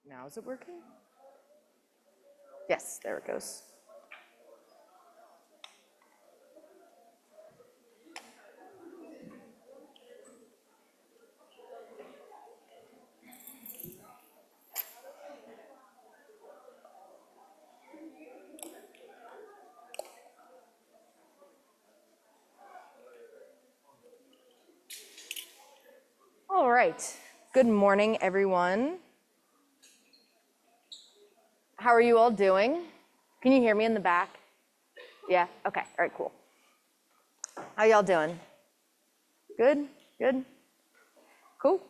Now is it working? Yes, there it goes. All right. Good morning, everyone. How are you all doing? Can you hear me in the back? Yeah? Okay. All right, cool. How y'all doing? Good? Good? Cool. All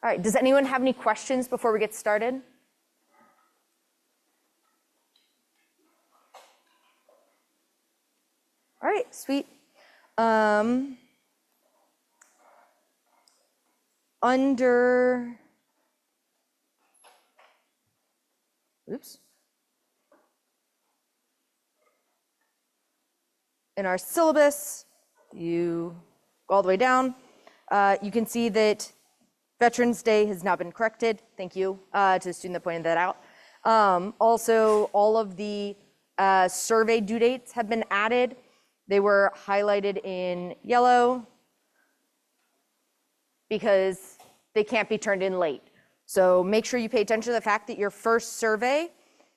right. Does anyone have any questions before we get started? All right, sweet. In our syllabus, you go all the way down. You can see that Veterans Day has now been corrected. Thank you to the student that pointed that out. Also, all of the survey due dates have been added. They were highlighted in yellow because they can't be turned in late. So make sure you pay attention to the fact that your first survey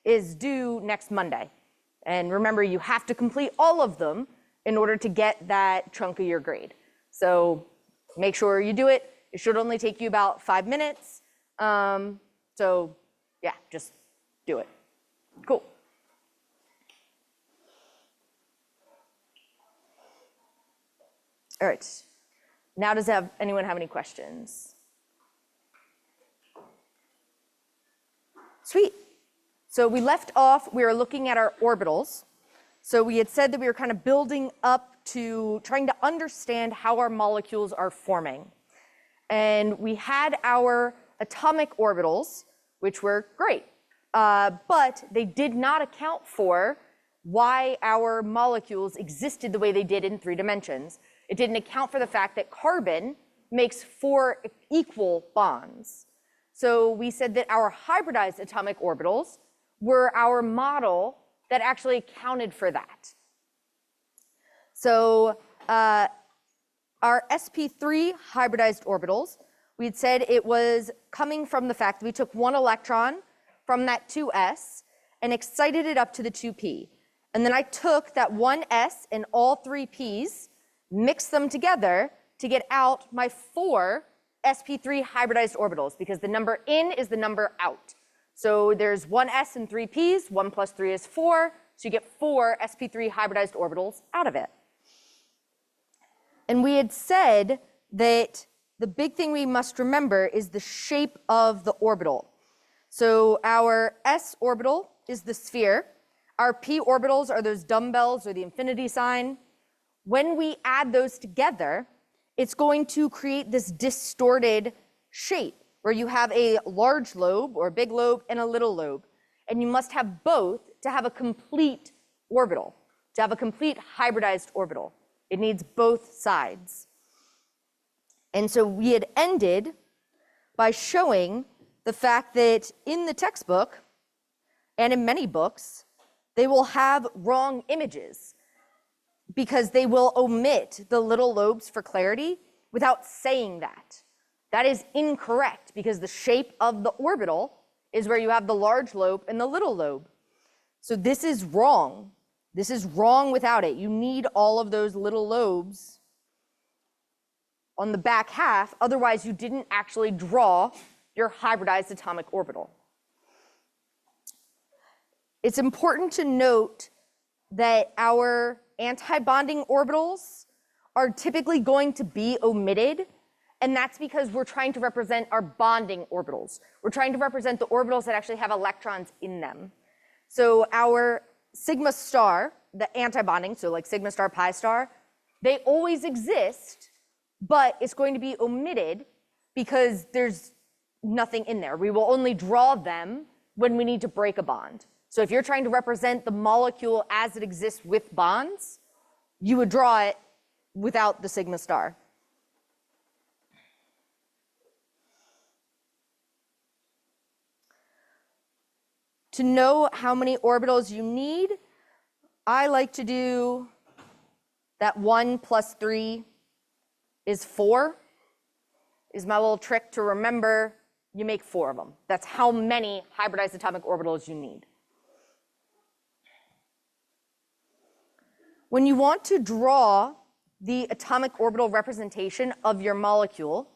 is due next Monday. And remember, you have to complete all of them in order to get that chunk of your grade. So make sure you do it. It should only take you about 5 minutes. So yeah, just do it. Cool. All right. Now, does anyone have any questions? Sweet. So we left off, we were looking at our orbitals. So we had said that we were kind of building up to trying to understand how our molecules are forming. And we had our atomic orbitals, which were great, but they did not account for why our molecules existed the way they did in 3 dimensions. It didn't account for the fact that carbon makes 4 equal bonds. So we said that our hybridized atomic orbitals were our model that actually accounted for that. So our sp3 hybridized orbitals, we had said it was coming from the fact that we took 1 electron from that 2s and excited it up to the 2p. And then I took that 1s and all 3 p's, mixed them together to get out my 4 sp3 hybridized orbitals, because the number in is the number out. So there's 1s and 3 p's, 1 plus 3 is 4, so you get 4 sp3 hybridized orbitals out of it. And we had said that the big thing we must remember is the shape of the orbital. So our s orbital is the sphere. Our p orbitals are those dumbbells or the infinity sign. When we add those together, it's going to create this distorted shape where you have a large lobe or big lobe and a little lobe. And you must have both to have a complete orbital, to have a complete hybridized orbital. It needs both sides. And so we had ended by showing the fact that in the textbook and in many books, they will have wrong images because they will omit the little lobes for clarity without saying that. That is incorrect because the shape of the orbital is where you have the large lobe and the little lobe. So this is wrong. This is wrong without it. You need all of those little lobes on the back half, otherwise you didn't actually draw your hybridized atomic orbital. It's important to note that our anti-bonding orbitals are typically going to be omitted, and that's because we're trying to represent our bonding orbitals. We're trying to represent the orbitals that actually have electrons in them. So our sigma star, the anti-bonding, so like sigma star, pi star, they always exist, but it's going to be omitted because there's nothing in there. We will only draw them when we need to break a bond. So if you're trying to represent the molecule as it exists with bonds, you would draw it without the sigma star. To know how many orbitals you need, I like to do that 1 plus 3 is 4, is my little trick to remember you make 4 of them. That's how many hybridized atomic orbitals you need. When you want to draw the atomic orbital representation of your molecule,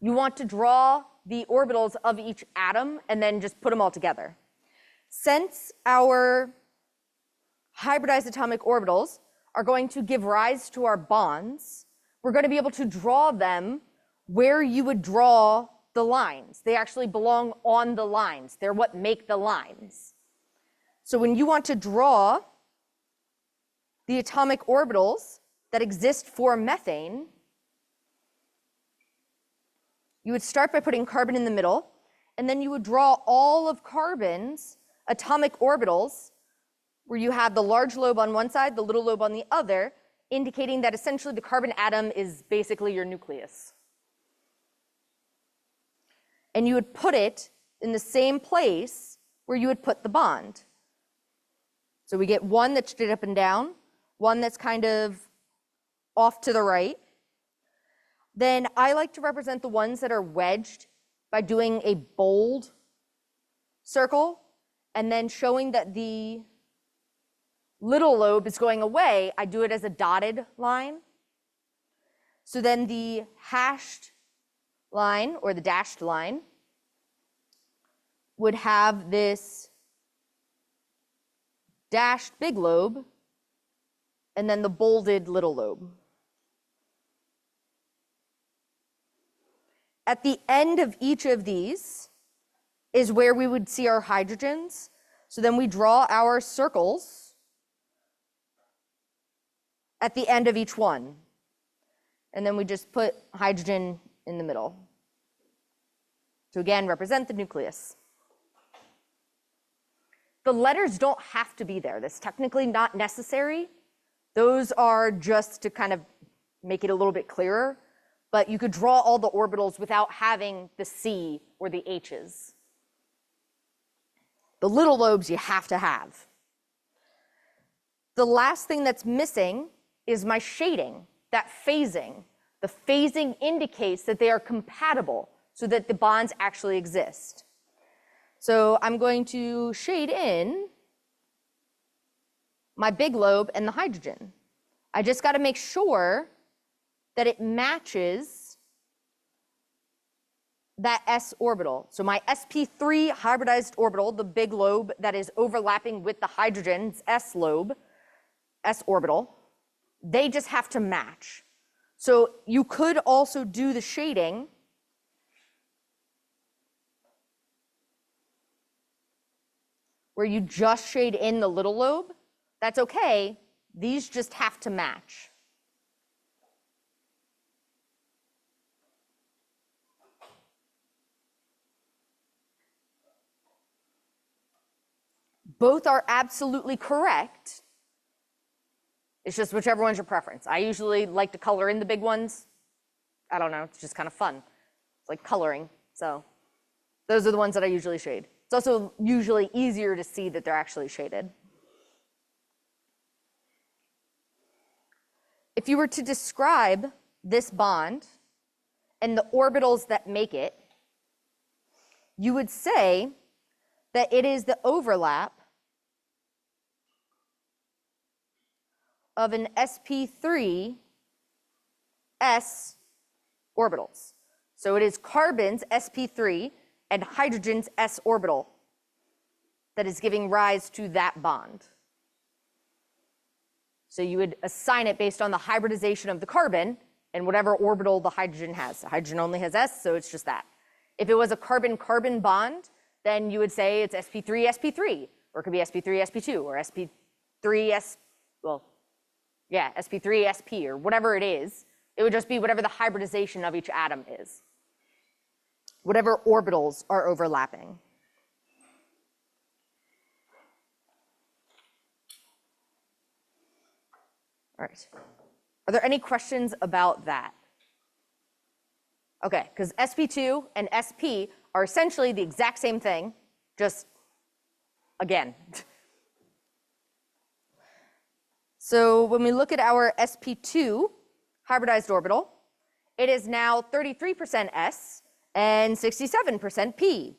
you want to draw the orbitals of each atom and then just put them all together. Since our hybridized atomic orbitals are going to give rise to our bonds, we're going to be able to draw them where you would draw the lines. They actually belong on the lines. They're what make the lines. So when you want to draw the atomic orbitals that exist for methane, you would start by putting carbon in the middle, and then you would draw all of carbon's atomic orbitals where you have the large lobe on one side, the little lobe on the other, indicating that essentially the carbon atom is basically your nucleus. And you would put it in the same place where you would put the bond. So we get one that's straight up and down, one that's kind of off to the right. Then I like to represent the ones that are wedged by doing a bold circle and then showing that the little lobe is going away. I do it as a dotted line. So then the hashed line or the dashed line would have this dashed big lobe and then the bolded little lobe. At the end of each of these is where we would see our hydrogens. So then we draw our circles at the end of each one. And then we just put hydrogen in the middle to again represent the nucleus. The letters don't have to be there. That's technically not necessary. Those are just to kind of make it a little bit clearer. But you could draw all the orbitals without having the C or the H's. The little lobes you have to have. The last thing that's missing is my shading, that phasing. The phasing indicates that they are compatible so that the bonds actually exist. So I'm going to shade in my big lobe and the hydrogen. I just got to make sure that it matches that s orbital. So my sp3 hybridized orbital, the big lobe that is overlapping with the hydrogen's s lobe, s orbital, they just have to match. So you could also do the shading where you just shade in the little lobe. That's okay. These just have to match. Both are absolutely correct. It's just whichever one's your preference. I usually like to color in the big ones. I don't know, it's just kind of fun. It's like coloring. So those are the ones that I usually shade. It's also usually easier to see that they're actually shaded. If you were to describe this bond and the orbitals that make it, you would say that it is the overlap of an sp3 s orbitals. So it is carbon's sp3 and hydrogen's s orbital that is giving rise to that bond. So you would assign it based on the hybridization of the carbon and whatever orbital the hydrogen has. The hydrogen only has s, so it's just that. If it was a carbon-carbon bond, then you would say it's sp3, sp3, or it could be sp3, sp2, or sp3, sp3, sp, or whatever it is. It would just be whatever the hybridization of each atom is. Whatever orbitals are overlapping. All right. Are there any questions about that? Okay, because sp2 and sp are essentially the exact same thing, just again. So when we look at our sp2 hybridized orbital, it is now 33% s and 67% p.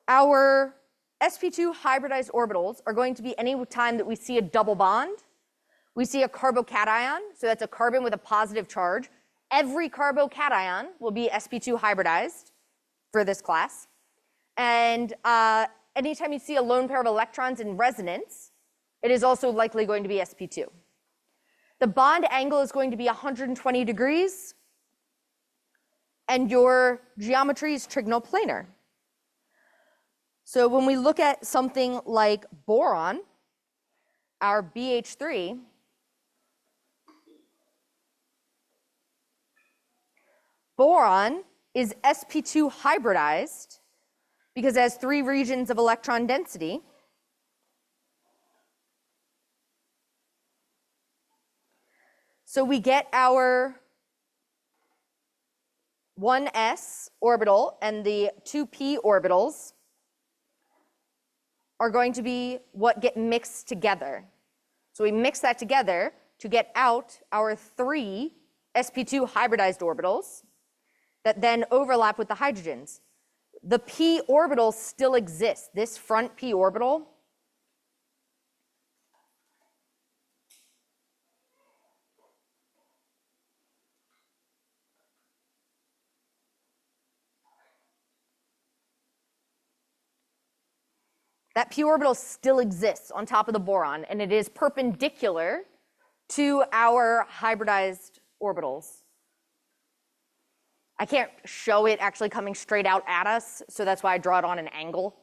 Our sp2 hybridized orbitals are going to be any time that we see a double bond, we see a carbocation, so that's a carbon with a positive charge. Every carbocation will be sp2 hybridized for this class. And anytime you see a lone pair of electrons in resonance, it is also likely going to be sp2. The bond angle is going to be 120 degrees, and your geometry is trigonoplanar. So when we look at something like boron, our BH3, boron is sp2 hybridized because it has 3 regions of electron density. So we get our 1s orbital and the 2p orbitals are going to be what get mixed together. So we mix that together to get out our 3 sp2 hybridized orbitals that then overlap with the hydrogens. The p orbital still exists. This front p orbital that p orbital still exists on top of the boron, and it is perpendicular to our hybridized orbitals. I can't show it actually coming straight out at us, so that's why I draw it on an angle.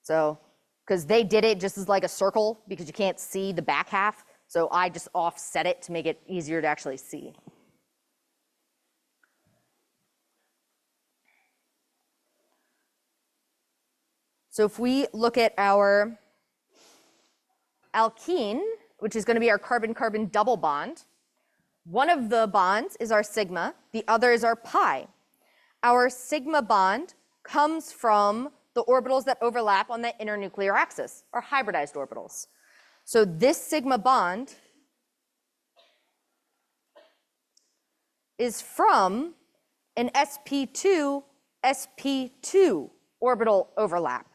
So, because they did it just as like a circle, because you can't see the back half, so I just offset it to make it easier to actually see. So if we look at our alkene, which is going to be our carbon-carbon double bond, one of the bonds is our sigma, the other is our pi. Our sigma bond comes from the orbitals that overlap on the internuclear axis, our hybridized orbitals. So this sigma bond is from an sp2 orbital overlap,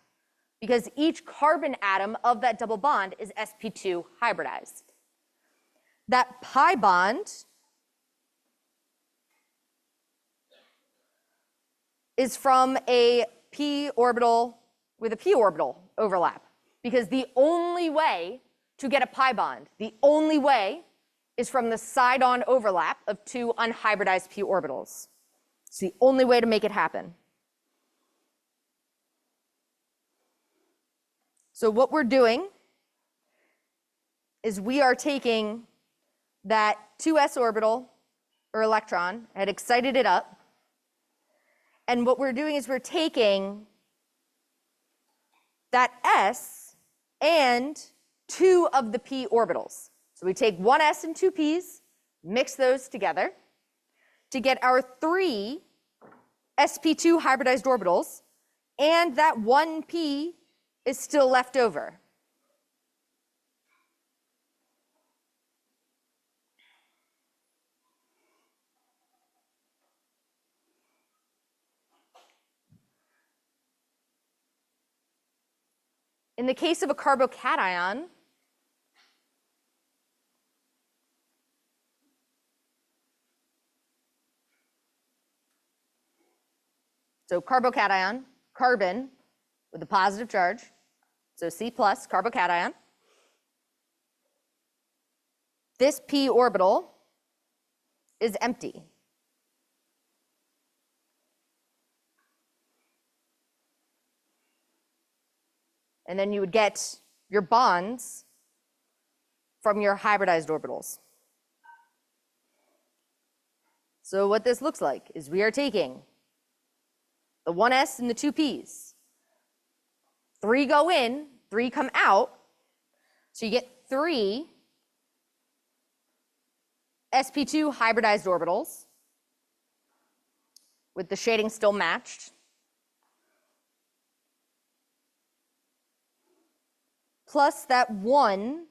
because each carbon atom of that double bond is sp2 hybridized. That pi bond is from a p orbital with a p orbital overlap, because the only way to get a pi bond, the only way is from the side-on overlap of 2 unhybridized p orbitals. It's the only way to make it happen. So what we're doing is we are taking that 2s orbital, or electron, had excited it up, and what we're doing is we're taking that s and 2 of the p orbitals. So we take 1 s and 2 p's, mix those together to get our 3 sp2 hybridized orbitals, and that 1 p is still left over. In the case of a carbocation, so carbocation, carbon with a positive charge, so C plus, carbocation. This p orbital is empty. And then you would get your bonds from your hybridized orbitals. So what this looks like is we are taking the 1s and the 2 p's. 3 go in, 3 come out, so you get 3 sp2 hybridized orbitals with the shading still matched. plus that one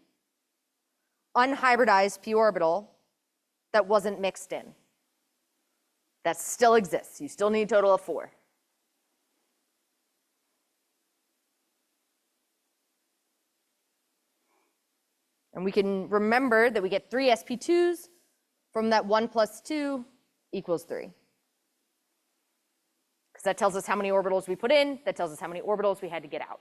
unhybridized p orbital that wasn't mixed in. That still exists. You still need a total of 4. And we can remember that we get 3 sp2s from that 1 plus 2 equals 3. Because that tells us how many orbitals we put in. That tells us how many orbitals we had to get out.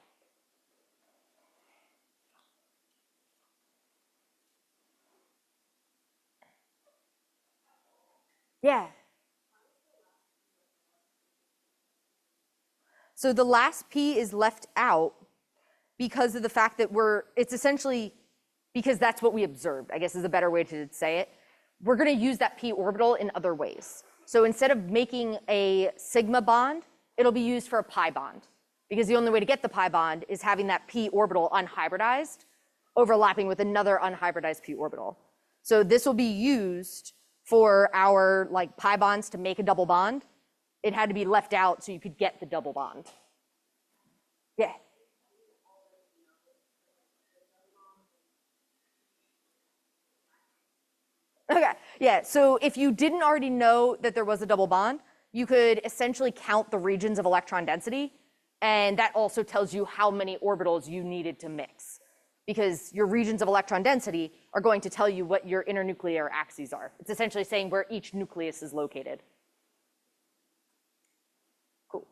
Yeah. So the last p is left out because of the fact that it's essentially because that's what we observed, I guess is a better way to say it. We're going to use that p orbital in other ways. So instead of making a sigma bond, it'll be used for a pi bond. Because the only way to get the pi bond is having that p orbital unhybridized, overlapping with another unhybridized p orbital. So this will be used for our pi bonds to make a double bond. It had to be left out so you could get the double bond. Yeah. Okay, yeah, so if you didn't already know that there was a double bond, you could essentially count the regions of electron density, and that also tells you how many orbitals you needed to mix. Because your regions of electron density are going to tell you what your internuclear axes are. It's essentially saying where each nucleus is located. Cool.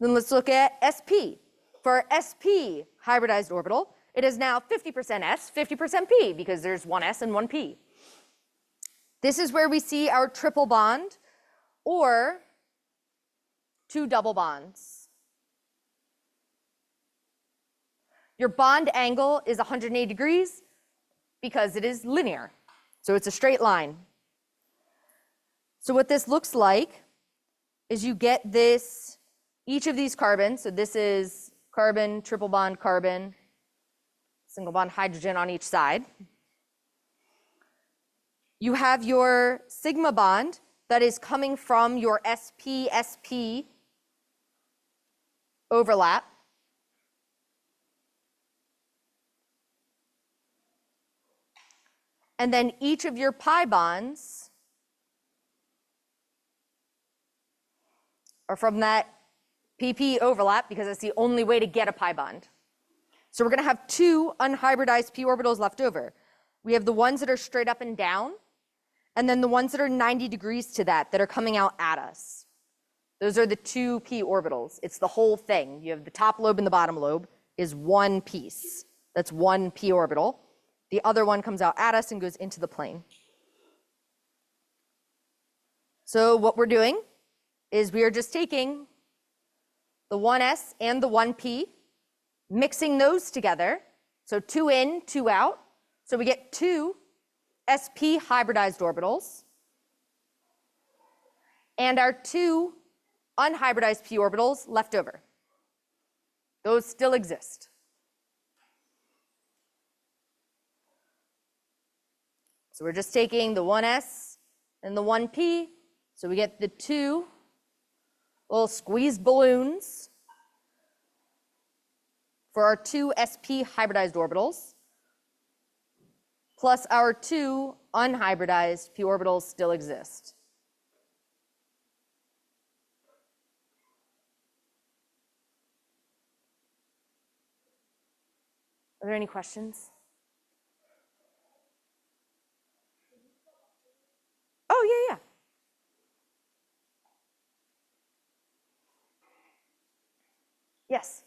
Then let's look at sp. For our sp hybridized orbital, it is now 50% s, 50% p, because there's one s and one p. This is where we see our triple bond or 2 double bonds. Your bond angle is 180 degrees because it is linear. So it's a straight line. So what this looks like is you get this, each of these carbons, so this is carbon, triple bond carbon, single bond hydrogen on each side. You have your sigma bond that is coming from your sp-sp overlap. And then each of your pi bonds are from that pp overlap because that's the only way to get a pi bond. So we're going to have 2 unhybridized p orbitals left over. We have the ones that are straight up and down, and then the ones that are 90 degrees to that are coming out at us. Those are the 2 p orbitals. It's the whole thing. You have the top lobe and the bottom lobe is one piece. That's one p orbital. The other one comes out at us and goes into the plane. So what we're doing is we are just taking the 1s and the 1p, mixing those together. So 2 in, 2 out. So we get 2 sp hybridized orbitals and our 2 unhybridized p orbitals left over. Those still exist. So we're just taking the 1s and the 1p. So we get the 2 little squeezed balloons for our 2 sp hybridized orbitals, plus our 2 unhybridized p orbitals still exist. Are there any questions? Oh, yeah. Yes.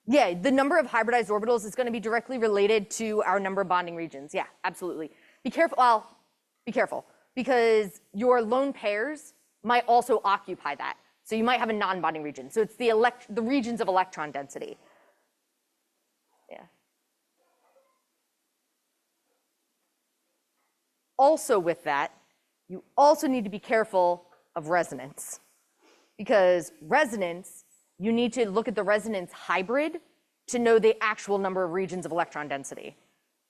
Yeah, the number of hybridized orbitals is going to be directly related to our number of bonding regions. Yeah, absolutely. Be careful. Well, be careful, because your lone pairs might also occupy that. So you might have a non-bonding region. So it's the regions of electron density. Yeah. Also with that, you also need to be careful of resonance. Because resonance, you need to look at the resonance hybrid to know the actual number of regions of electron density.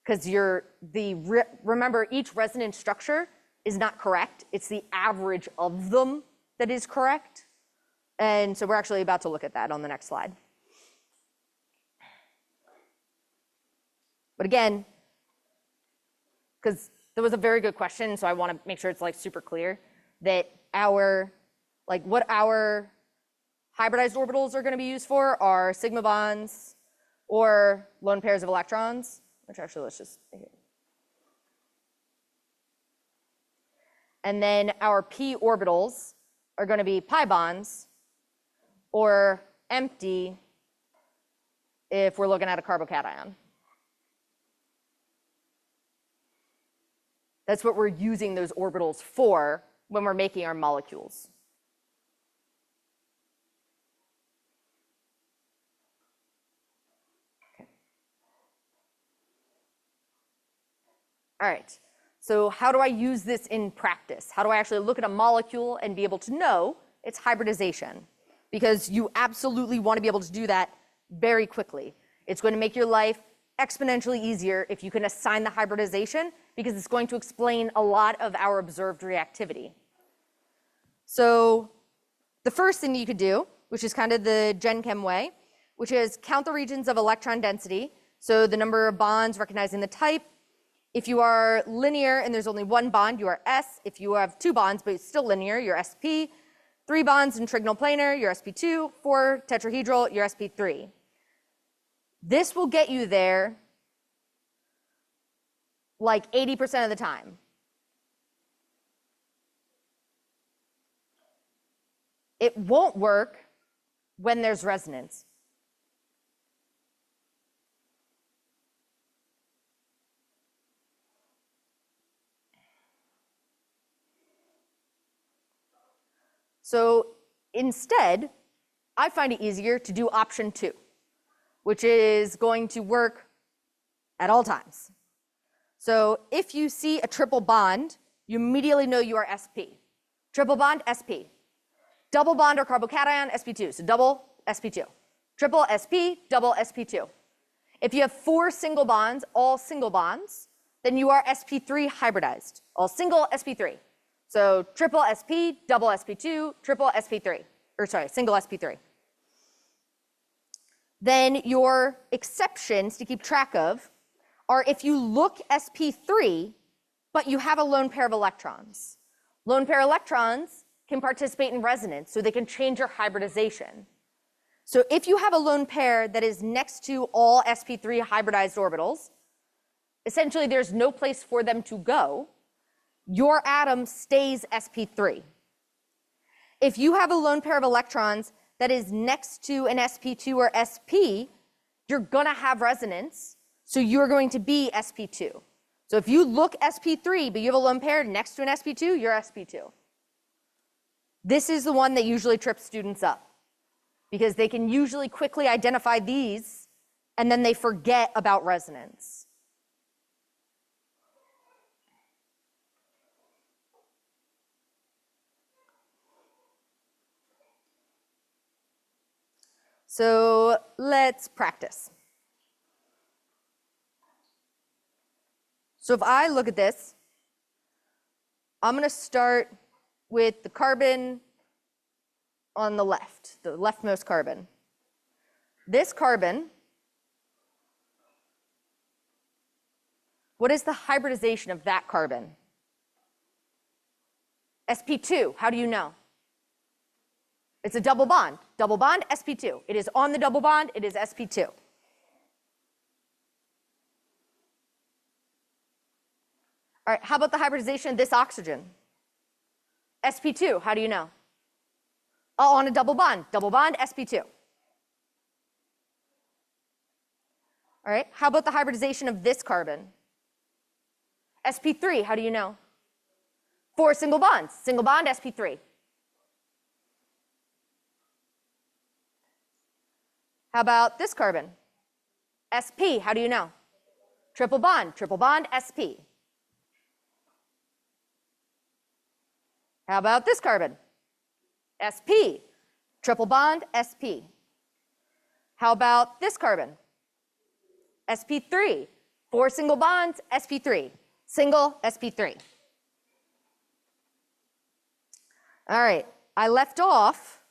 Because remember, each resonance structure is not correct. It's the average of them that is correct. And so we're actually about to look at that on the next slide. But again, because that was a very good question, so I want to make sure it's like super clear that what our hybridized orbitals are going to be used for are sigma bonds or lone pairs of electrons, which actually let's just. And then our p orbitals are going to be pi bonds or empty if we're looking at a carbocation. That's what we're using those orbitals for when we're making our molecules. Okay. All right, so how do I use this in practice? How do I actually look at a molecule and be able to know its hybridization? Because you absolutely want to be able to do that very quickly. It's going to make your life exponentially easier if you can assign the hybridization, because it's going to explain a lot of our observed reactivity. So the first thing you could do, which is kind of the Gen Chem way, which is count the regions of electron density, so the number of bonds recognizing the type. If you are linear and there's only one bond, you are S. If you have two bonds but it's still linear, you're SP. 3 bonds in trigonal planar, you're SP2. 4 tetrahedral, you're SP3. This will get you there like 80% of the time. It won't work when there's resonance. So instead, I find it easier to do option 2, which is going to work at all times. So if you see a triple bond, you immediately know you are SP. Triple bond, SP. Double bond or carbocation, SP2, so double SP2. Triple SP, double SP2. If you have 4 single bonds, all single bonds, then you are SP3 hybridized, all single SP3. So triple SP, double SP2, triple SP3, or sorry, single SP3. Then your exceptions to keep track of are if you look SP3, but you have a lone pair of electrons. Lone pair electrons can participate in resonance, so they can change your hybridization. So if you have a lone pair that is next to all SP3 hybridized orbitals, essentially there's no place for them to go. Your atom stays SP3. If you have a lone pair of electrons that is next to an SP2 or SP, you're gonna have resonance, so you're going to be SP2. So if you look SP3, but you have a lone pair next to an SP2, you're SP2. This is the one that usually trips students up, because they can usually quickly identify these, and then they forget about resonance. So let's practice. So if I look at this, I'm going to start with the carbon on the left, the leftmost carbon. This carbon, what is the hybridization of that carbon? SP2, how do you know? It's a double bond, SP2. It is on the double bond, it is SP2. All right, how about the hybridization of this oxygen? SP2, how do you know? Oh, on a double bond, SP2. All right, how about the hybridization of this carbon? SP3, how do you know? 4 single bonds, single bond, SP3. How about this carbon? SP, how do you know? Triple bond, SP. How about this carbon? SP, triple bond, SP. How about this carbon? SP3, 4 single bonds, SP3, single, SP3. All right, I left off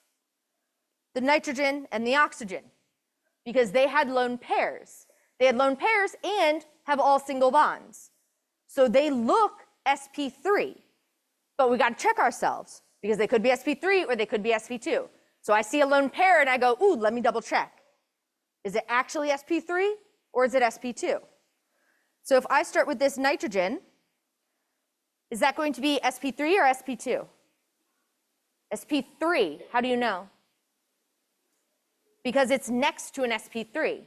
the nitrogen and the oxygen because they had lone pairs. They had lone pairs and have all single bonds. So they look sp3, but we got to check ourselves because they could be sp3 or they could be sp2. So I see a lone pair and I go, ooh, let me double check. Is it actually sp3 or is it sp2? So if I start with this nitrogen, is that going to be sp3 or sp2? sp3, how do you know? Because it's next to an sp3.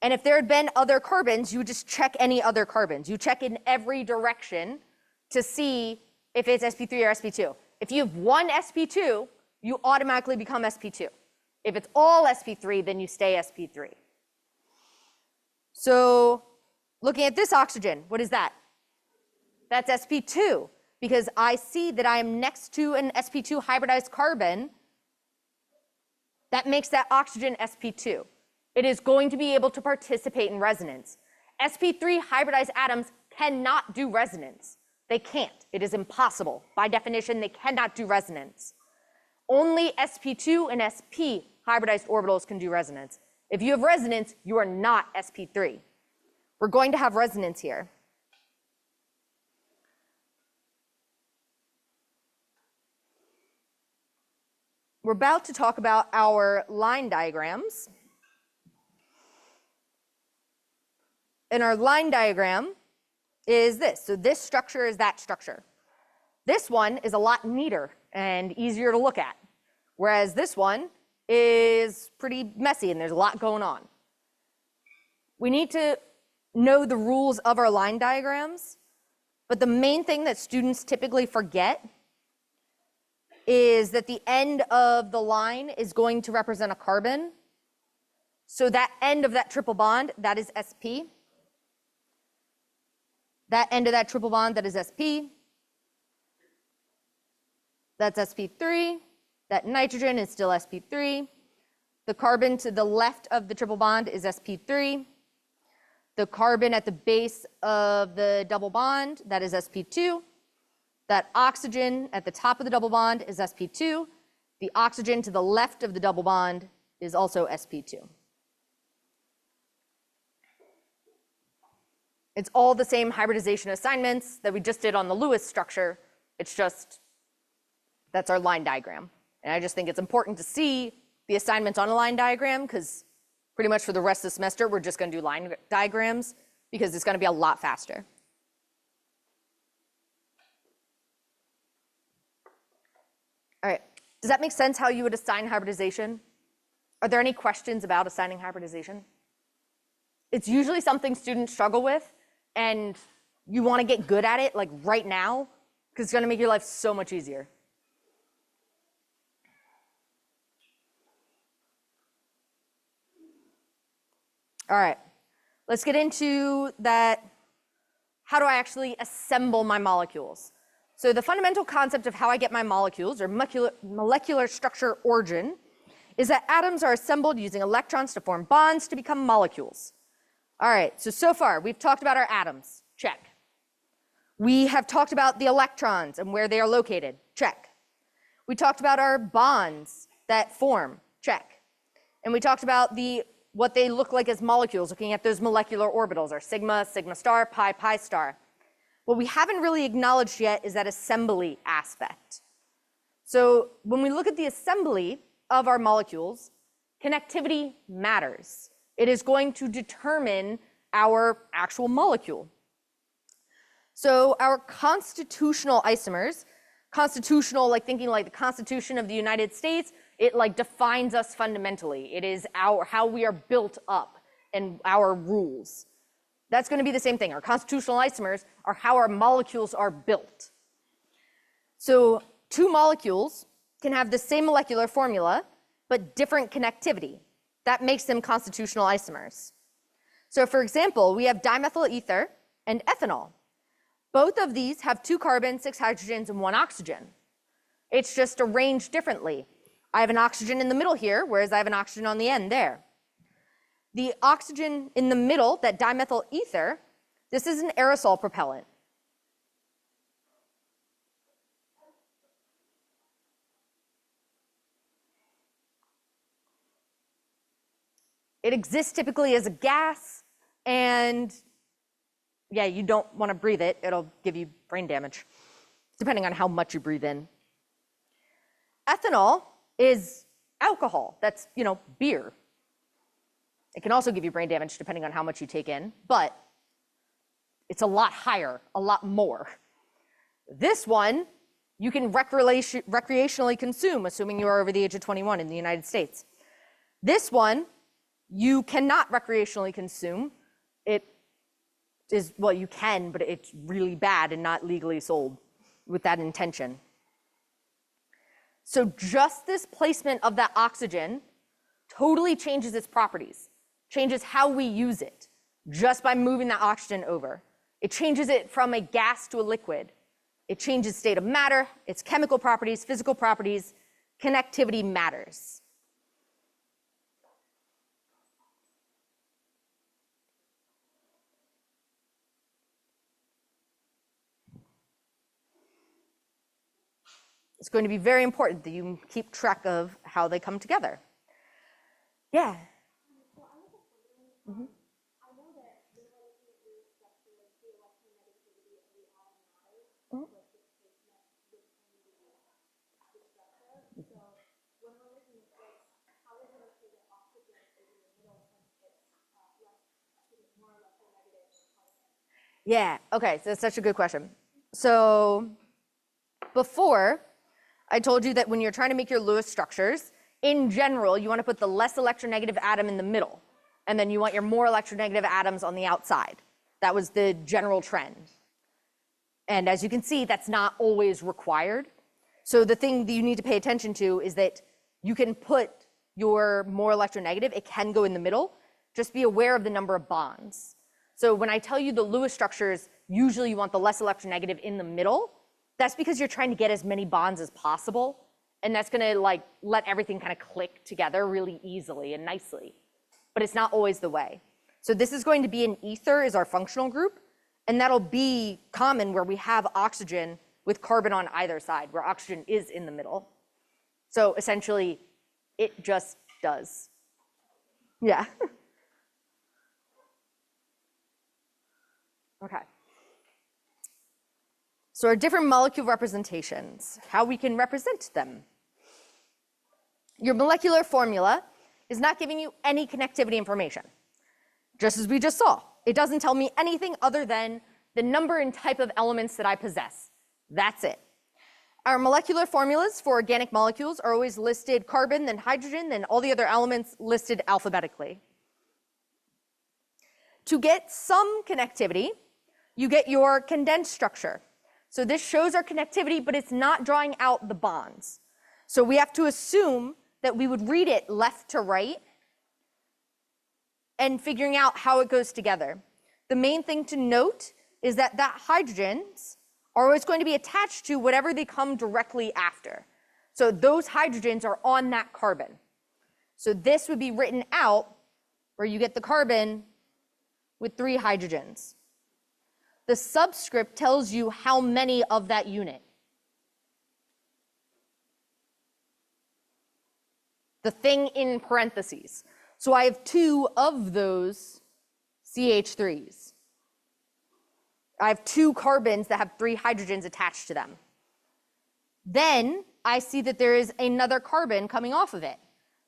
And if there had been other carbons, you would just check any other carbons. You check in every direction to see if it's sp3 or sp2. If you have one sp2, you automatically become sp2. If it's all sp3, then you stay sp3. So looking at this oxygen, what is that? That's sp2, because I see that I am next to an sp2 hybridized carbon. That makes that oxygen sp2. It is going to be able to participate in resonance. sp3 hybridized atoms cannot do resonance. They can't. It is impossible. By definition, they cannot do resonance. Only sp2 and sp hybridized orbitals can do resonance. If you have resonance, you are not sp3. We're going to have resonance here. We're about to talk about our line diagrams. And our line diagram is this. So this structure is that structure. This one is a lot neater and easier to look at, whereas this one is pretty messy and there's a lot going on. We need to know the rules of our line diagrams, but the main thing that students typically forget is that the end of the line is going to represent a carbon. So that end of that triple bond, that is sp. That end of that triple bond, that is sp. That's sp3. That nitrogen is still sp3. The carbon to the left of the triple bond is sp3. The carbon at the base of the double bond, that is sp2. That oxygen at the top of the double bond is sp2. The oxygen to the left of the double bond is also sp2. It's all the same hybridization assignments that we just did on the Lewis structure. It's just, that's our line diagram. And I just think it's important to see the assignments on a line diagram because pretty much for the rest of the semester, we're just going to do line diagrams because it's going to be a lot faster. All right, does that make sense how you would assign hybridization? Are there any questions about assigning hybridization? It's usually something students struggle with, and you want to get good at it like right now because it's going to make your life so much easier. All right, let's get into that. How do I actually assemble my molecules? So the fundamental concept of how I get my molecules, or molecular structure origin, is that atoms are assembled using electrons to form bonds to become molecules. All right, so far we've talked about our atoms, check. We have talked about the electrons and where they are located, check. We talked about our bonds that form, check. And we talked about what they look like as molecules, looking at those molecular orbitals, our sigma, sigma star, pi, pi star. What we haven't really acknowledged yet is that assembly aspect. So when we look at the assembly of our molecules, connectivity matters. It is going to determine our actual molecule. So our constitutional isomers, constitutional, like thinking like the Constitution of the United States, it like defines us fundamentally. It is how we are built up and our rules. That's going to be the same thing. Our constitutional isomers are how our molecules are built. So two molecules can have the same molecular formula, but different connectivity. That makes them constitutional isomers. So for example, we have dimethyl ether and ethanol. Both of these have 2 carbons, 6 hydrogens, and 1 oxygen. It's just arranged differently. I have an oxygen in the middle here, whereas I have an oxygen on the end there. The oxygen in the middle, that dimethyl ether, this is an aerosol propellant. It exists typically as a gas, and yeah, you don't want to breathe it. It'll give you brain damage, depending on how much you breathe in. Ethanol is alcohol. That's, beer. It can also give you brain damage depending on how much you take in, but it's a lot higher, a lot more. This one, you can recreationally consume, assuming you are over the age of 21 in the United States. This one, you cannot recreationally consume. It is, well, you can, but it's really bad and not legally sold with that intention. So just this placement of that oxygen totally changes its properties, changes how we use it, just by moving that oxygen over. It changes it from a gas to a liquid. It changes state of matter, its chemical properties, physical properties. Connectivity matters. It's going to be very important that you keep track of how they come together. Yeah. Mm-hmm. Yeah, okay, so that's such a good question. So before, I told you that when you're trying to make your Lewis structures, in general, you want to put the less electronegative atom in the middle, and then you want your more electronegative atoms on the outside. That was the general trend. And as you can see, that's not always required. So the thing that you need to pay attention to is that you can put your more electronegative, it can go in the middle. Just be aware of the number of bonds. So when I tell you the Lewis structures, usually you want the less electronegative in the middle. That's because you're trying to get as many bonds as possible. And that's gonna let everything kind of click together really easily and nicely. But it's not always the way. So this is going to be an ether is our functional group. And that'll be common where we have oxygen with carbon on either side, where oxygen is in the middle. So essentially, it just does. Yeah. Okay. So our different molecule representations, how we can represent them. Your molecular formula is not giving you any connectivity information. Just as we just saw, it doesn't tell me anything other than the number and type of elements that I possess. That's it. Our molecular formulas for organic molecules are always listed carbon, then hydrogen, then all the other elements listed alphabetically. To get some connectivity, you get your condensed structure. So this shows our connectivity, but it's not drawing out the bonds. So we have to assume that we would read it left to right and figuring out how it goes together. The main thing to note is that hydrogens are always going to be attached to whatever they come directly after. So those hydrogens are on that carbon. So this would be written out where you get the carbon with 3 hydrogens. The subscript tells you how many of that unit. The thing in parentheses. So I have 2 of those CH3s. I have 2 carbons that have 3 hydrogens attached to them. Then I see that there is another carbon coming off of it.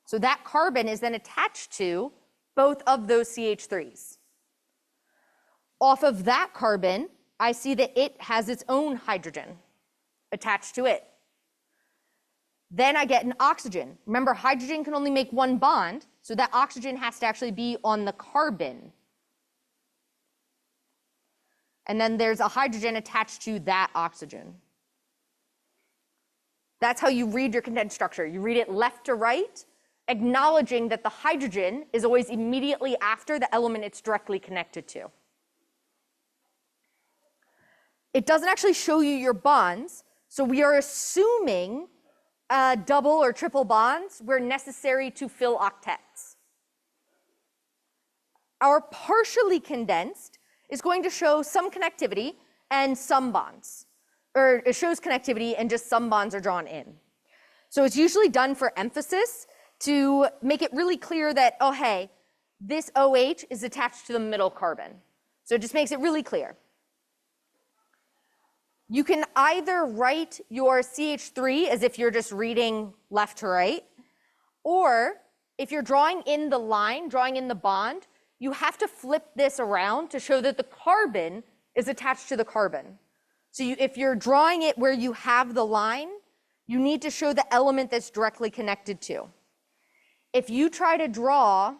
So that carbon is then attached to both of those CH3s. Off of that carbon, I see that it has its own hydrogen attached to it. Then I get an oxygen. Remember, hydrogen can only make 1 bond, so that oxygen has to actually be on the carbon. And then there's a hydrogen attached to that oxygen. That's how you read your condensed structure. You read it left to right, acknowledging that the hydrogen is always immediately after the element it's directly connected to. It doesn't actually show you your bonds, so we are assuming double or triple bonds where necessary to fill octets. Our partially condensed is going to show some connectivity and some bonds. Or it shows connectivity and just some bonds are drawn in. So it's usually done for emphasis to make it really clear that, oh hey, this OH is attached to the middle carbon. So it just makes it really clear. You can either write your CH3 as if you're just reading left to right, or if you're drawing in the line, drawing in the bond, you have to flip this around to show that the carbon is attached to the carbon. So if you're drawing it where you have the line, you need to show the element that's directly connected to. If you try to draw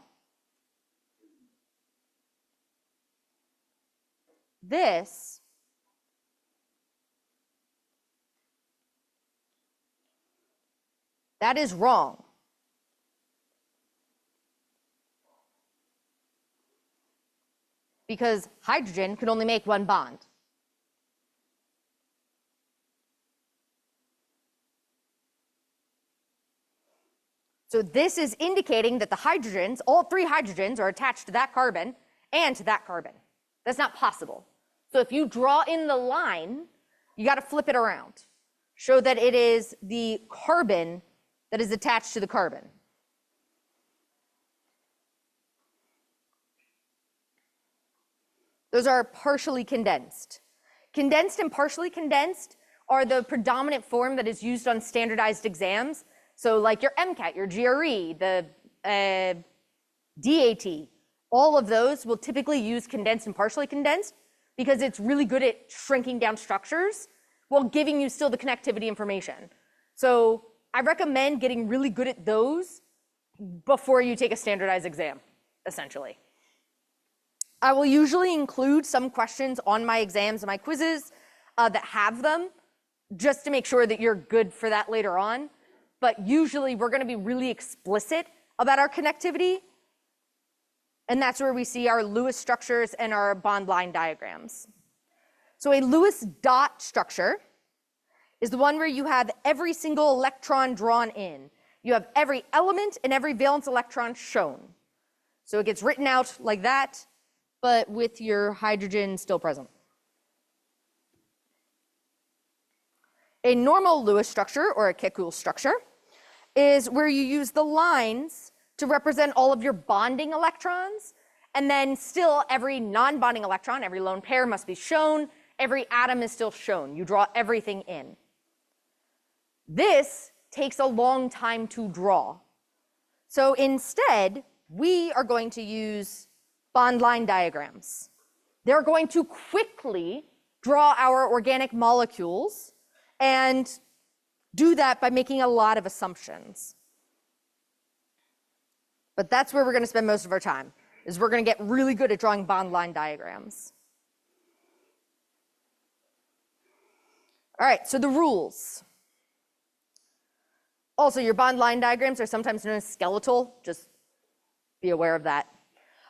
this, that is wrong. Because hydrogen can only make one bond. So this is indicating that the hydrogens, all 3 hydrogens, are attached to that carbon and to that carbon. That's not possible. So if you draw in the line, you got to flip it around. Show that it is the carbon that is attached to the carbon. Those are partially condensed. Condensed and partially condensed are the predominant form that is used on standardized exams. So like your MCAT, your GRE, the DAT, all of those will typically use condensed and partially condensed because it's really good at shrinking down structures while giving you still the connectivity information. So I recommend getting really good at those before you take a standardized exam, essentially. I will usually include some questions on my exams and my quizzes that have them, just to make sure that you're good for that later on. But usually we're going to be really explicit about our connectivity, and that's where we see our Lewis structures and our bond line diagrams. So a Lewis dot structure is the one where you have every single electron drawn in. You have every element and every valence electron shown. So it gets written out like that, but with your hydrogen still present. A normal Lewis structure, or a Kekulé structure, is where you use the lines to represent all of your bonding electrons, and then still every non-bonding electron, every lone pair must be shown, every atom is still shown. You draw everything in. This takes a long time to draw. So instead, we are going to use bond line diagrams. They're going to quickly draw our organic molecules and do that by making a lot of assumptions. But that's where we're going to spend most of our time, is we're going to get really good at drawing bond line diagrams. All right, so the rules. Also, your bond line diagrams are sometimes known as skeletal. Just be aware of that.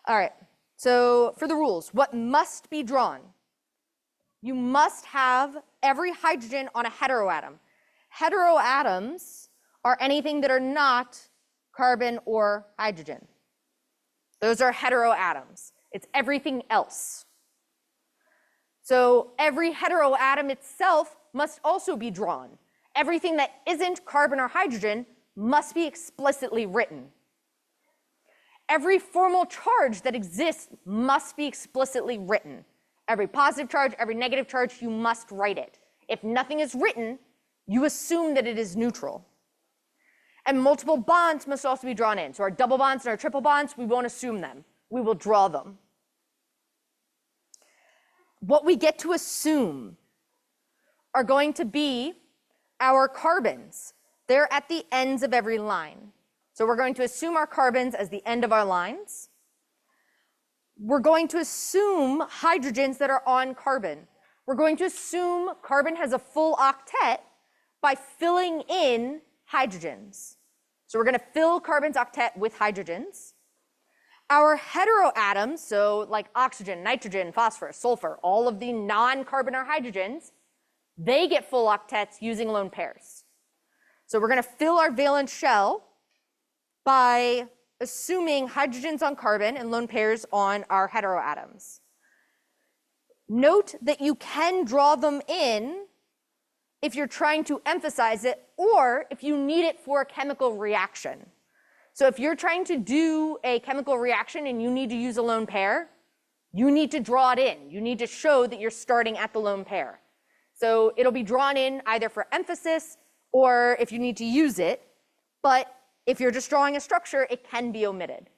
All right, so for the rules, what must be drawn? You must have every hydrogen on a heteroatom. Heteroatoms are anything that are not carbon or hydrogen. Those are heteroatoms. It's everything else. So every heteroatom itself must also be drawn. Everything that isn't carbon or hydrogen must be explicitly written. Every formal charge that exists must be explicitly written. Every positive charge, every negative charge, you must write it. If nothing is written, you assume that it is neutral. And multiple bonds must also be drawn in. So our double bonds and our triple bonds, we won't assume them. We will draw them. What we get to assume are going to be our carbons. They're at the ends of every line. So we're going to assume our carbons as the end of our lines. We're going to assume hydrogens that are on carbon. We're going to assume carbon has a full octet by filling in hydrogens. So we're going to fill carbon's octet with hydrogens. Our heteroatoms, so like oxygen, nitrogen, phosphorus, sulfur, all of the non-carbon or hydrogens, they get full octets using lone pairs. So we're going to fill our valence shell by assuming hydrogens on carbon and lone pairs on our heteroatoms. Note that you can draw them in if you're trying to emphasize it or if you need it for a chemical reaction. So if you're trying to do a chemical reaction and you need to use a lone pair, you need to draw it in. You need to show that you're starting at the lone pair. So it'll be drawn in either for emphasis or if you need to use it. But if you're just drawing a structure, it can be omitted.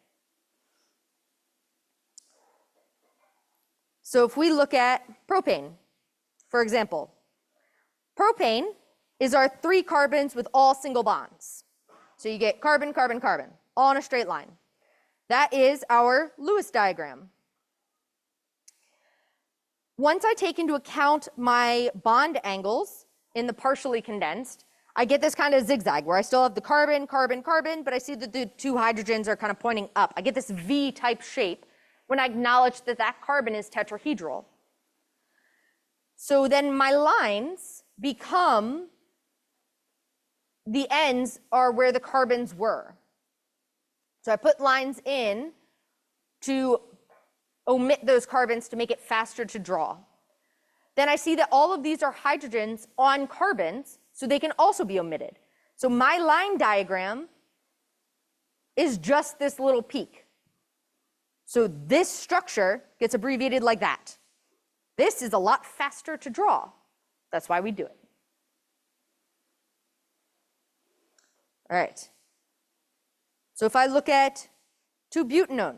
So if we look at propane, for example, propane is our 3 carbons with all single bonds. So you get carbon, carbon, carbon, all in a straight line. That is our Lewis diagram. Once I take into account my bond angles in the partially condensed, I get this kind of zigzag where I still have the carbon, carbon, carbon, but I see that the 2 hydrogens are kind of pointing up. I get this V-type shape when I acknowledge that that carbon is tetrahedral. So then my lines become, the ends are where the carbons were. So I put lines in to omit those carbons to make it faster to draw. Then I see that all of these are hydrogens on carbons, so they can also be omitted. So my line diagram is just this little peak. So this structure gets abbreviated like that. This is a lot faster to draw. That's why we do it. All right. So if I look at 2-butanone,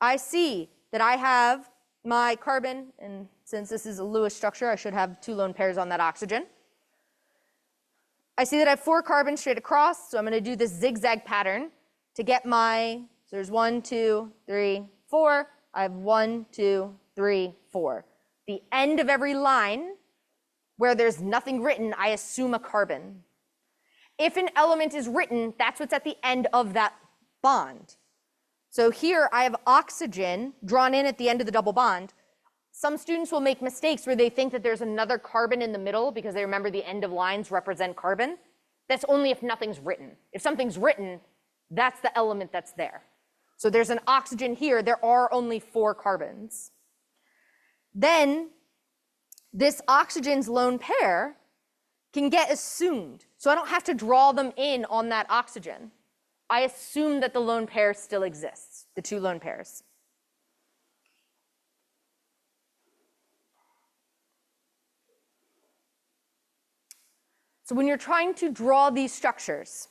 I see that I have my carbon, and since this is a Lewis structure, I should have 2 lone pairs on that oxygen. I see that I have 4 carbons straight across, so I'm going to do this zigzag pattern to get my, so there's 1, 2, 3, 4. I have 1, 2, 3, 4. The end of every line where there's nothing written, I assume a carbon. If an element is written, that's what's at the end of that bond. So here I have oxygen drawn in at the end of the double bond. Some students will make mistakes where they think that there's another carbon in the middle because they remember the end of lines represent carbon. That's only if nothing's written. If something's written, that's the element that's there. So there's an oxygen here. There are only 4 carbons. Then this oxygen's lone pair can get assumed. So I don't have to draw them in on that oxygen. I assume that the lone pair still exists, the 2 lone pairs. So when you're trying to draw these structures,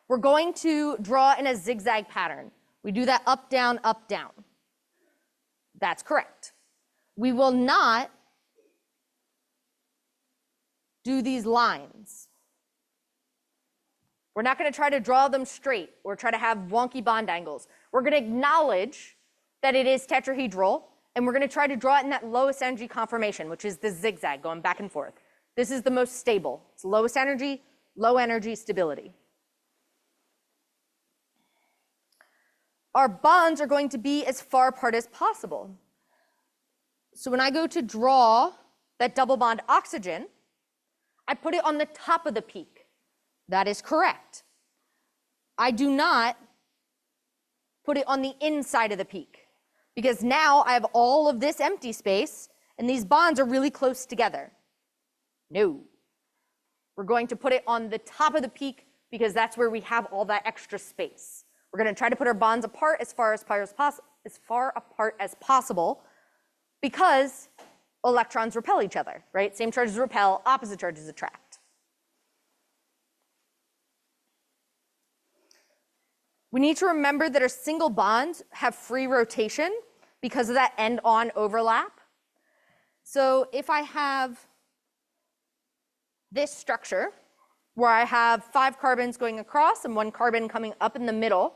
we're going to draw in a zigzag pattern. We do that up, down, up, down. That's correct. We will not do these lines. We're not going to try to draw them straight or try to have wonky bond angles. We're going to acknowledge that it is tetrahedral, and we're going to try to draw it in that lowest energy conformation, which is the zigzag going back and forth. This is the most stable. It's lowest energy, low energy stability. Our bonds are going to be as far apart as possible. So when I go to draw that double bond oxygen, I put it on the top of the peak. That is correct. I do not put it on the inside of the peak because now I have all of this empty space and these bonds are really close together. No. We're going to put it on the top of the peak because that's where we have all that extra space. We're going to try to put our bonds apart as far apart as possible because electrons repel each other, right? Same charges repel, opposite charges attract. We need to remember that our single bonds have free rotation because of that end-on overlap. So if I have this structure where I have 5 carbons going across and 1 carbon coming up in the middle,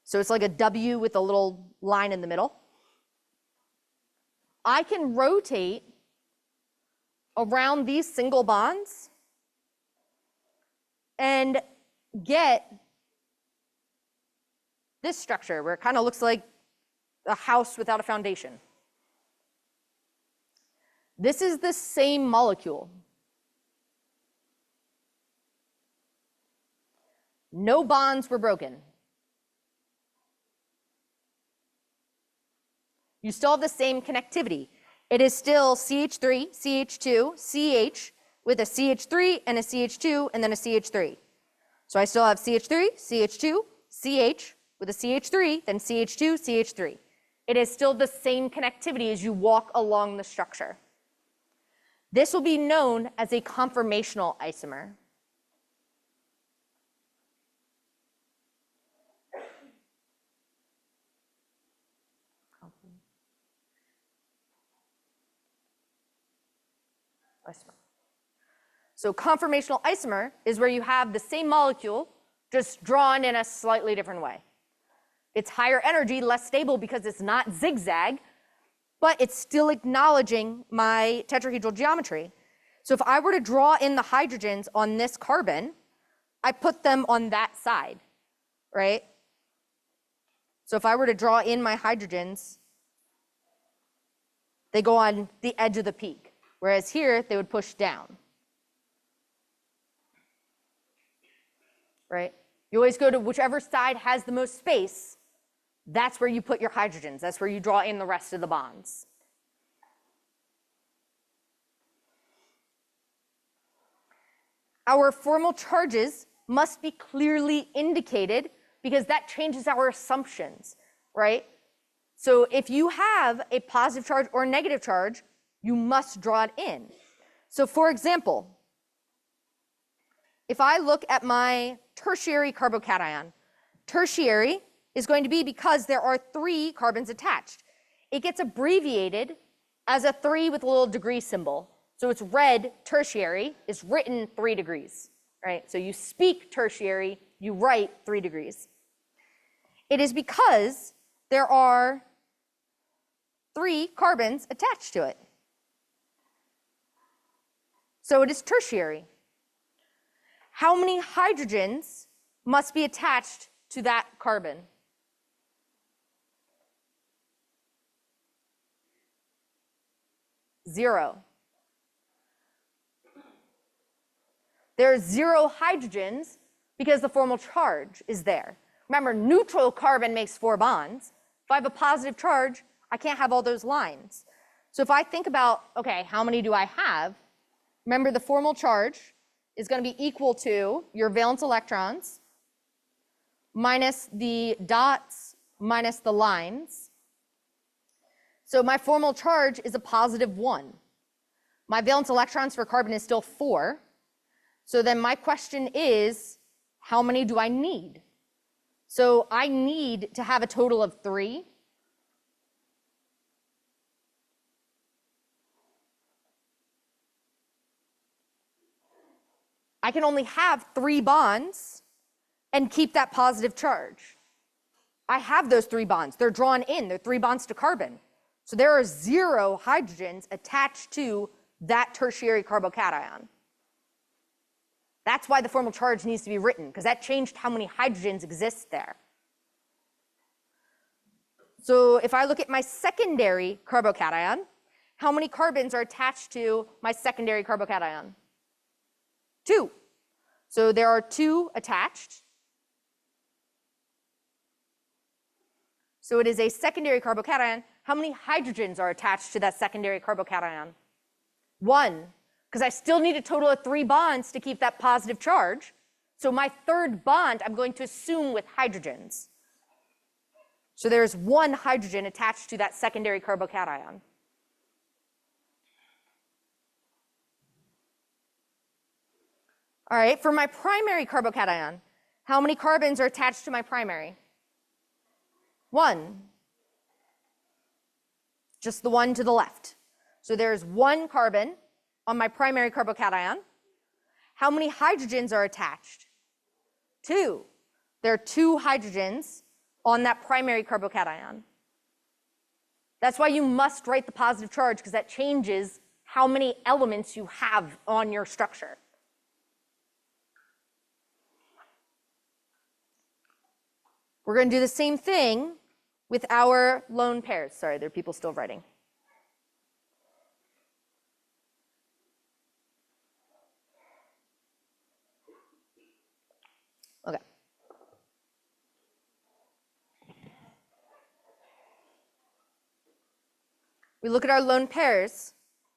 so it's like a W with a little line in the middle, I can rotate around these single bonds and get this structure where it kind of looks like a house without a foundation. This is the same molecule. No bonds were broken. You still have the same connectivity. It is still CH3, CH2, CH with a CH3 and a CH2 and then a CH3. So I still have CH3, CH2, CH with a CH3, then CH2, CH3. It is still the same connectivity as you walk along the structure. This will be known as a conformational isomer. So conformational isomer is where you have the same molecule just drawn in a slightly different way. It's higher energy, less stable because it's not zigzag, but it's still acknowledging my tetrahedral geometry. So if I were to draw in the hydrogens on this carbon, I put them on that side, right? So if I were to draw in my hydrogens, they go on the edge of the peak, whereas here they would push down. Right? You always go to whichever side has the most space. That's where you put your hydrogens. That's where you draw in the rest of the bonds. Our formal charges must be clearly indicated because that changes our assumptions, right? So if you have a positive charge or a negative charge, you must draw it in. So for example, if I look at my tertiary carbocation, tertiary is going to be because there are 3 carbons attached. It gets abbreviated as a 3 with a little degree symbol. So it's read tertiary, it's written 3 degrees, right? So you speak tertiary, you write 3 degrees. It is because there are 3 carbons attached to it. So it is tertiary. How many hydrogens must be attached to that carbon? Zero. There are 0 hydrogens because the formal charge is there. Remember, neutral carbon makes 4 bonds. If I have a positive charge, I can't have all those lines. So if I think about, okay, how many do I have? Remember, the formal charge is going to be equal to your valence electrons minus the dots minus the lines. So my formal charge is a positive 1. My valence electrons for carbon is still 4. So then my question is, how many do I need? So I need to have a total of 3. I can only have 3 bonds and keep that positive charge. I have those 3 bonds. They're drawn in. They're 3 bonds to carbon. So there are 0 hydrogens attached to that tertiary carbocation. That's why the formal charge needs to be written, because that changed how many hydrogens exist there. So if I look at my secondary carbocation, how many carbons are attached to my secondary carbocation? 2. So there are 2 attached. So it is a secondary carbocation. How many hydrogens are attached to that secondary carbocation? 1, because I still need a total of 3 bonds to keep that positive charge. So my 3rd bond, I'm going to assume with hydrogens. So there's 1 hydrogen attached to that secondary carbocation. All right, for my primary carbocation, how many carbons are attached to my primary? 1. Just the one to the left. So there's 1 carbon on my primary carbocation. How many hydrogens are attached? 2. There are 2 hydrogens on that primary carbocation. That's why you must write the positive charge, because that changes how many elements you have on your structure. We're going to do the same thing with our lone pairs. Sorry, there are people still writing. Okay. We look at our lone pairs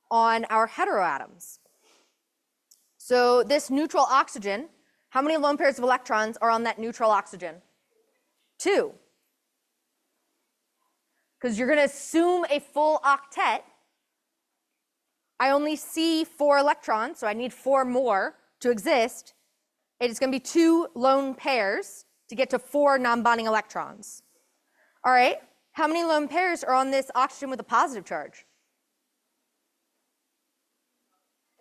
on our heteroatoms. So this neutral oxygen How many lone pairs of electrons are on that neutral oxygen? 2. Because you're going to assume a full octet. I only see 4 electrons, so I need 4 more to exist. It is going to be 2 lone pairs to get to 4 non-bonding electrons. All right, how many lone pairs are on this oxygen with a positive charge?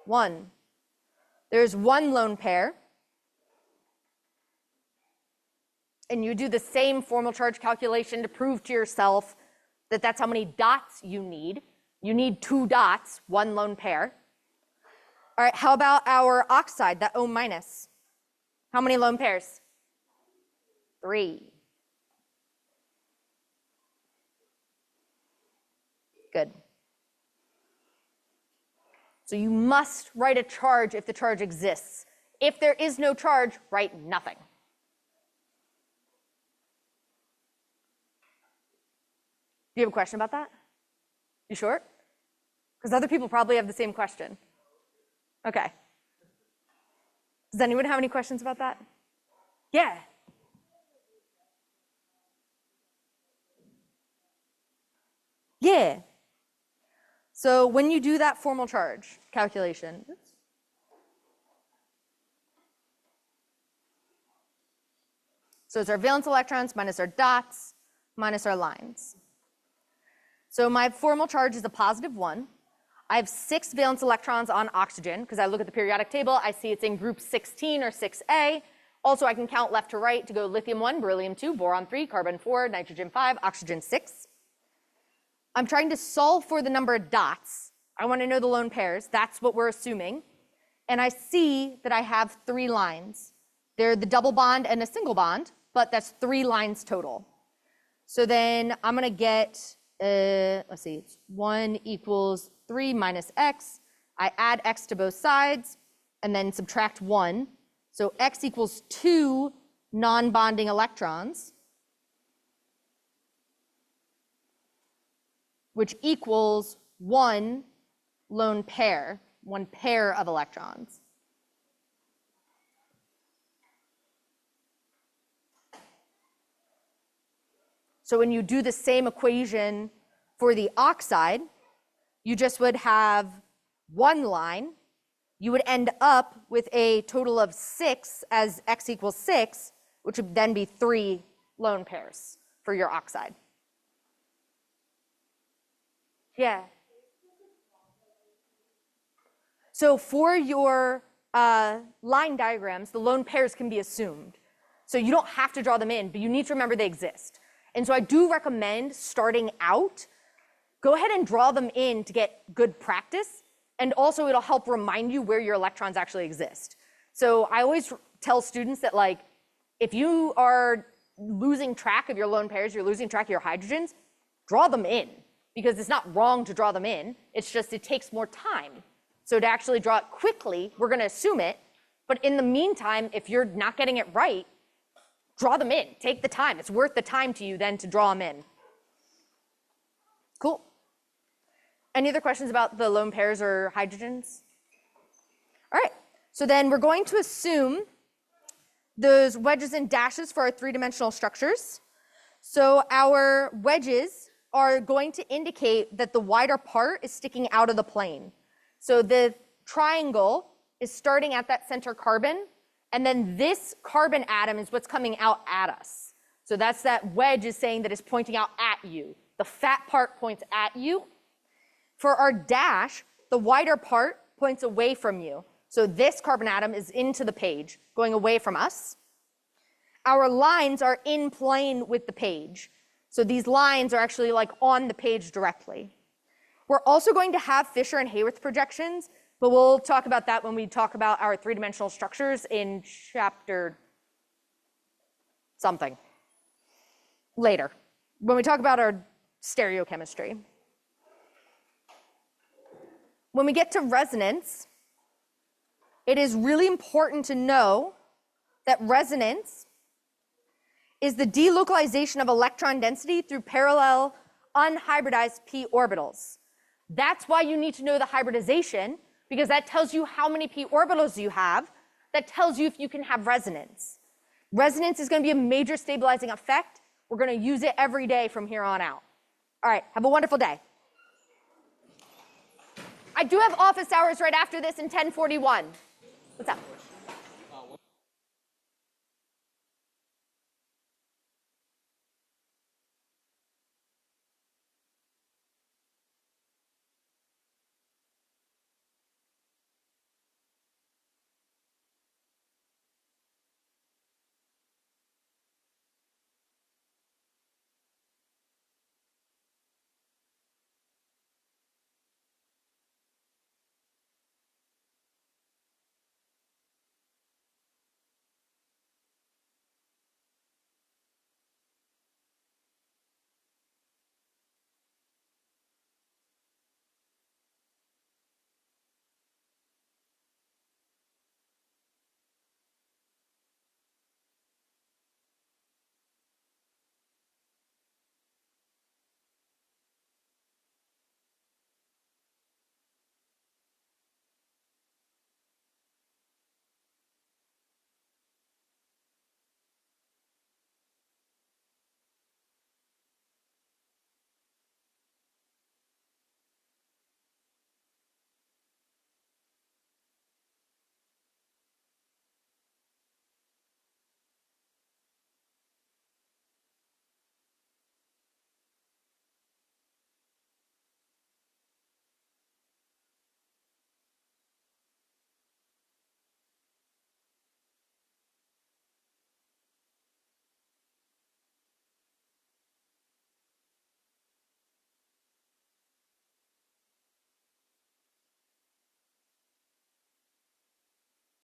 1. There's 1 lone pair. And you do the same formal charge calculation to prove to yourself that that's how many dots you need. You need 2 dots, 1 lone pair. All right, how about our oxide, that O minus? How many lone pairs? 3. Good. So you must write a charge if the charge exists. If there is no charge, write nothing. Do you have a question about that? You sure? Because other people probably have the same question. Okay. Does anyone have any questions about that? Yeah. Yeah. So when you do that formal charge calculation, so it's our valence electrons minus our dots minus our lines. So my formal charge is a positive 1. I have 6 valence electrons on oxygen, because I look at the periodic table, I see it's in group 16 or 6A. Also, I can count left to right to go lithium 1, beryllium 2, boron 3, carbon 4, nitrogen 5, oxygen 6. I'm trying to solve for the number of dots. I want to know the lone pairs. That's what we're assuming. And I see that I have 3 lines. They're the double bond and a single bond, but that's 3 lines total. So then I'm going to get, let's see, it's 1 equals 3 minus x. I add x to both sides and then subtract 1. So x equals 2 non-bonding electrons, which equals 1 lone pair, 1 pair of electrons. So when you do the same equation for the oxide, you just would have 1 line. You would end up with a total of 6 as x equals 6, which would then be 3 lone pairs for your oxide. Yeah. So for your line diagrams, the lone pairs can be assumed. So you don't have to draw them in, but you need to remember they exist. And so I do recommend starting out, go ahead and draw them in to get good practice. And also it'll help remind you where your electrons actually exist. So I always tell students that, like, if you are losing track of your lone pairs, you're losing track of your hydrogens, draw them in. Because it's not wrong to draw them in, it's just it takes more time. So to actually draw it quickly, we're gonna assume it. But in the meantime, if you're not getting it right, draw them in, take the time. It's worth the time to you then to draw them in. Cool. Any other questions about the lone pairs or hydrogens? All right, so then we're going to assume those wedges and dashes for our 3-dimensional structures. So our wedges are going to indicate that the wider part is sticking out of the plane. So the triangle is starting at that center carbon, and then this carbon atom is what's coming out at us. So that's that wedge is saying that it's pointing out at you. The fat part points at you. For our dash, the wider part points away from you. So this carbon atom is into the page, going away from us. Our lines are in plane with the page. So these lines are actually like on the page directly. We're also going to have Fisher and Haworth projections, but we'll talk about that when we talk about our 3-dimensional structures in chapter something later, when we talk about our stereochemistry. When we get to resonance, it is really important to know that resonance is the delocalization of electron density through parallel unhybridized p orbitals. That's why you need to know the hybridization, because that tells you how many p orbitals you have. that tells you if you can have resonance. Resonance is going to be a major stabilizing effect. We're going to use it every day from here on out. All right, have a wonderful day. I do have office hours right after this in 10:41. What's up?